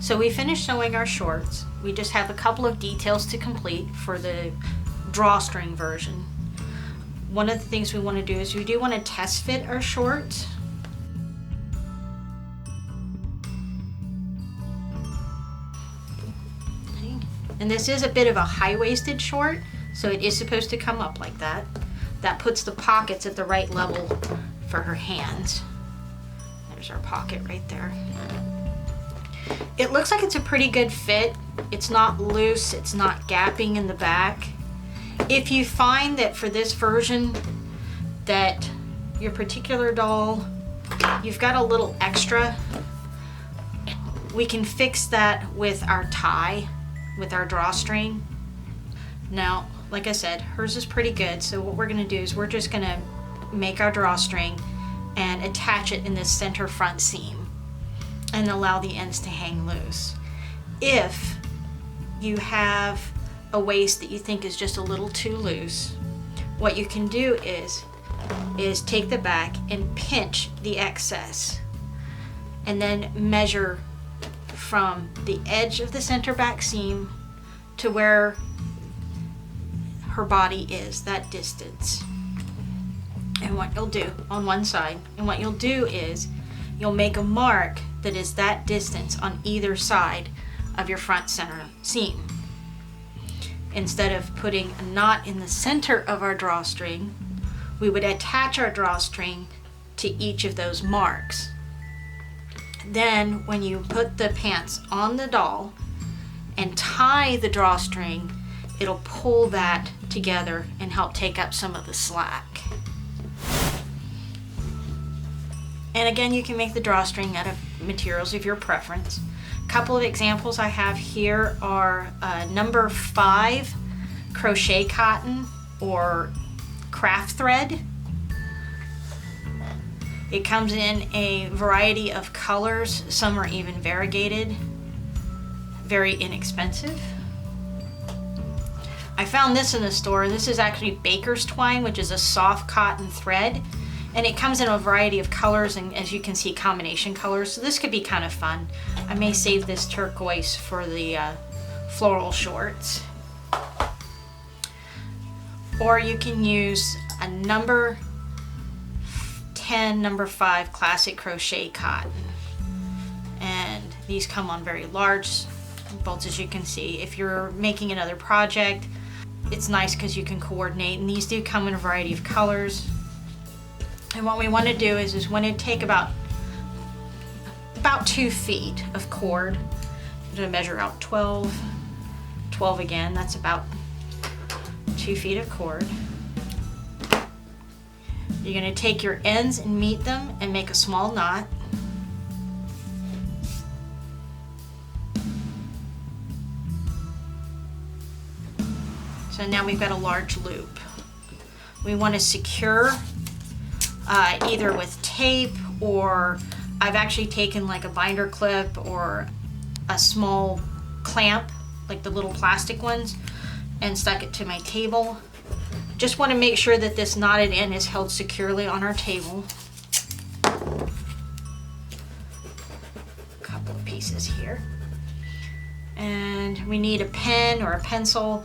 So we finished sewing our shorts. We just have a couple of details to complete for the drawstring version. One of the things we want to do is we do want to test fit our shorts. Okay. And this is a bit of a high-waisted short, so it is supposed to come up like that. That puts the pockets at the right level for her hands. There's our pocket right there. It looks like it's a pretty good fit. It's not loose, it's not gapping in the back. If you find that for this version that your particular doll, you've got a little extra, we can fix that with our tie, with our drawstring. Now, like I said, hers is pretty good, so what we're gonna do is we're just gonna make our drawstring and attach it in this center front seam and allow the ends to hang loose. If you have a waist that you think is just a little too loose, what you can do is take the back and pinch the excess and then measure from the edge of the center back seam to where her body is, that distance. And what you'll do on one side, and what you'll do is you'll make a mark that is that distance on either side of your front center seam. Instead of putting a knot in the center of our drawstring, we would attach our drawstring to each of those marks. Then when you put the pants on the doll and tie the drawstring, it'll pull that together and help take up some of the slack. And again, you can make the drawstring out of materials of your preference. A couple of examples I have here are number 5 crochet cotton or craft thread. It comes in a variety of colors. Some are even variegated. Very inexpensive. I found this in the store. This is actually baker's twine, which is a soft cotton thread. And it comes in a variety of colors, and as you can see, combination colors. So this could be kind of fun. I may save this turquoise for the floral shorts. Or you can use a number 10, number 5 classic crochet cotton. And these come on very large bolts, as you can see. If you're making another project, it's nice because you can coordinate. And these do come in a variety of colors. And what we want to do is we want to take about 2 feet of cord. I'm going to measure out 12 again. That's about 2 feet of cord. You're going to take your ends and meet them and make a small knot. So now we've got a large loop. We want to secure either with tape, or I've actually taken like a binder clip or a small clamp, like the little plastic ones, and stuck it to my table. Just want to make sure that this knotted end is held securely on our table. A couple of pieces here. And we need a pen or a pencil,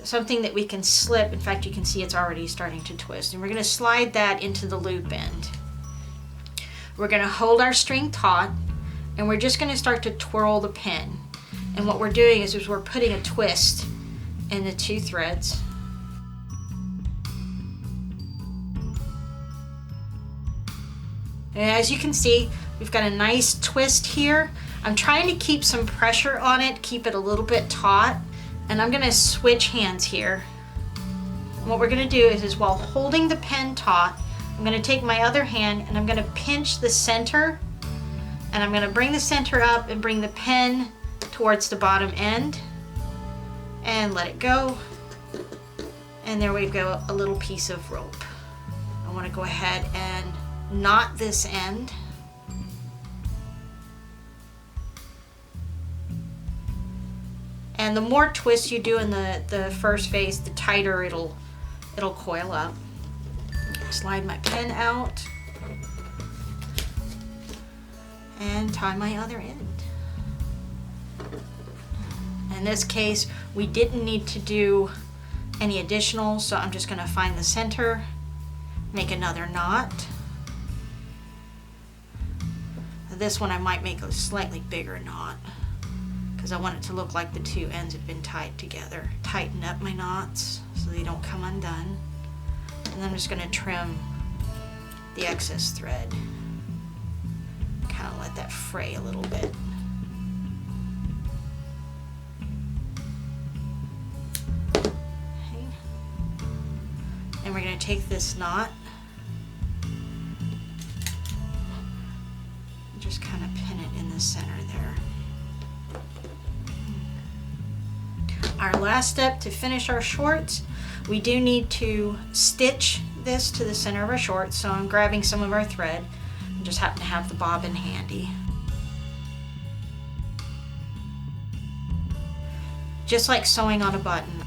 something that we can slip. In fact, you can see it's already starting to twist. And we're going to slide that into the loop end. We're going to hold our string taut, and we're just going to start to twirl the pin. And what we're doing is we're putting a twist in the 2 threads. And as you can see, we've got a nice twist here. I'm trying to keep some pressure on it, keep it a little bit taut. And I'm going to switch hands here. And what we're going to do is while holding the pen taut, I'm going to take my other hand and I'm going to pinch the center, and I'm going to bring the center up and bring the pen towards the bottom end and let it go. And there we go, a little piece of rope. I want to go ahead and knot this end. And the more twists you do in the first phase, the tighter it'll coil up. Slide my pen out and tie my other end. In this case, we didn't need to do any additional, so I'm just going to find the center, make another knot. This one I might make a slightly bigger knot because I want it to look like the two ends have been tied together. Tighten up my knots so they don't come undone. And then I'm just going to trim the excess thread. Kind of let that fray a little bit. Okay. And we're going to take this knot, just kind of pin it in the center there. Our last step to finish our shorts, we do need to stitch this to the center of our shorts. So I'm grabbing some of our thread. I just happen to have the bobbin handy. Just like sewing on a button.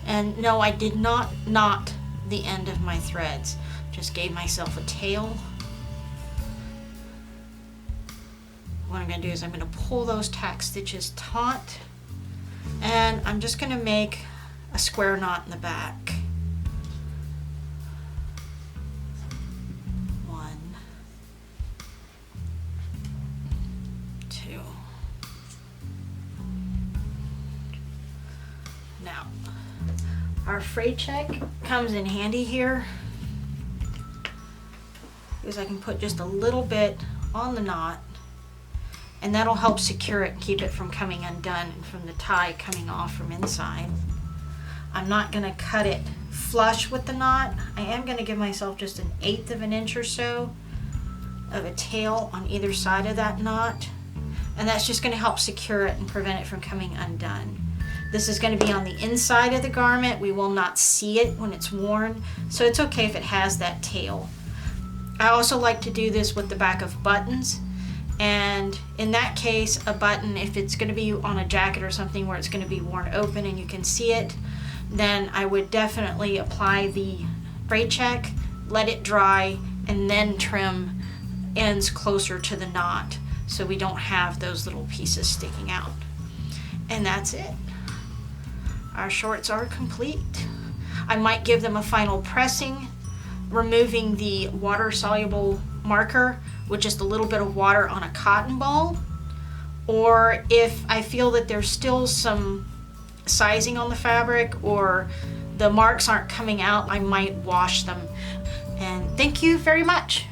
And no, I did not knot the end of my threads. Just gave myself a tail. What I'm going to do is I'm going to pull those tack stitches taut, and I'm just going to make a square knot in the back. 1, 2. Now, our fray check comes in handy here because I can put just a little bit on the knot, and that'll help secure it and keep it from coming undone and from the tie coming off from inside. I'm not going to cut it flush with the knot. I am going to give myself just 1/8 of an inch or so of a tail on either side of that knot, and that's just going to help secure it and prevent it from coming undone. This is going to be on the inside of the garment. We will not see it when it's worn, so it's okay if it has that tail. I also like to do this with the back of buttons, and in that case, a button, if it's going to be on a jacket or something where it's going to be worn open and you can see it, then I would definitely apply the braid check, let it dry, and then trim ends closer to the knot so we don't have those little pieces sticking out. And that's it. Our shorts are complete. I might give them a final pressing, removing the water-soluble marker with just a little bit of water on a cotton ball, or if I feel that there's still some sizing on the fabric or the marks aren't coming out, I might wash them. And thank you very much.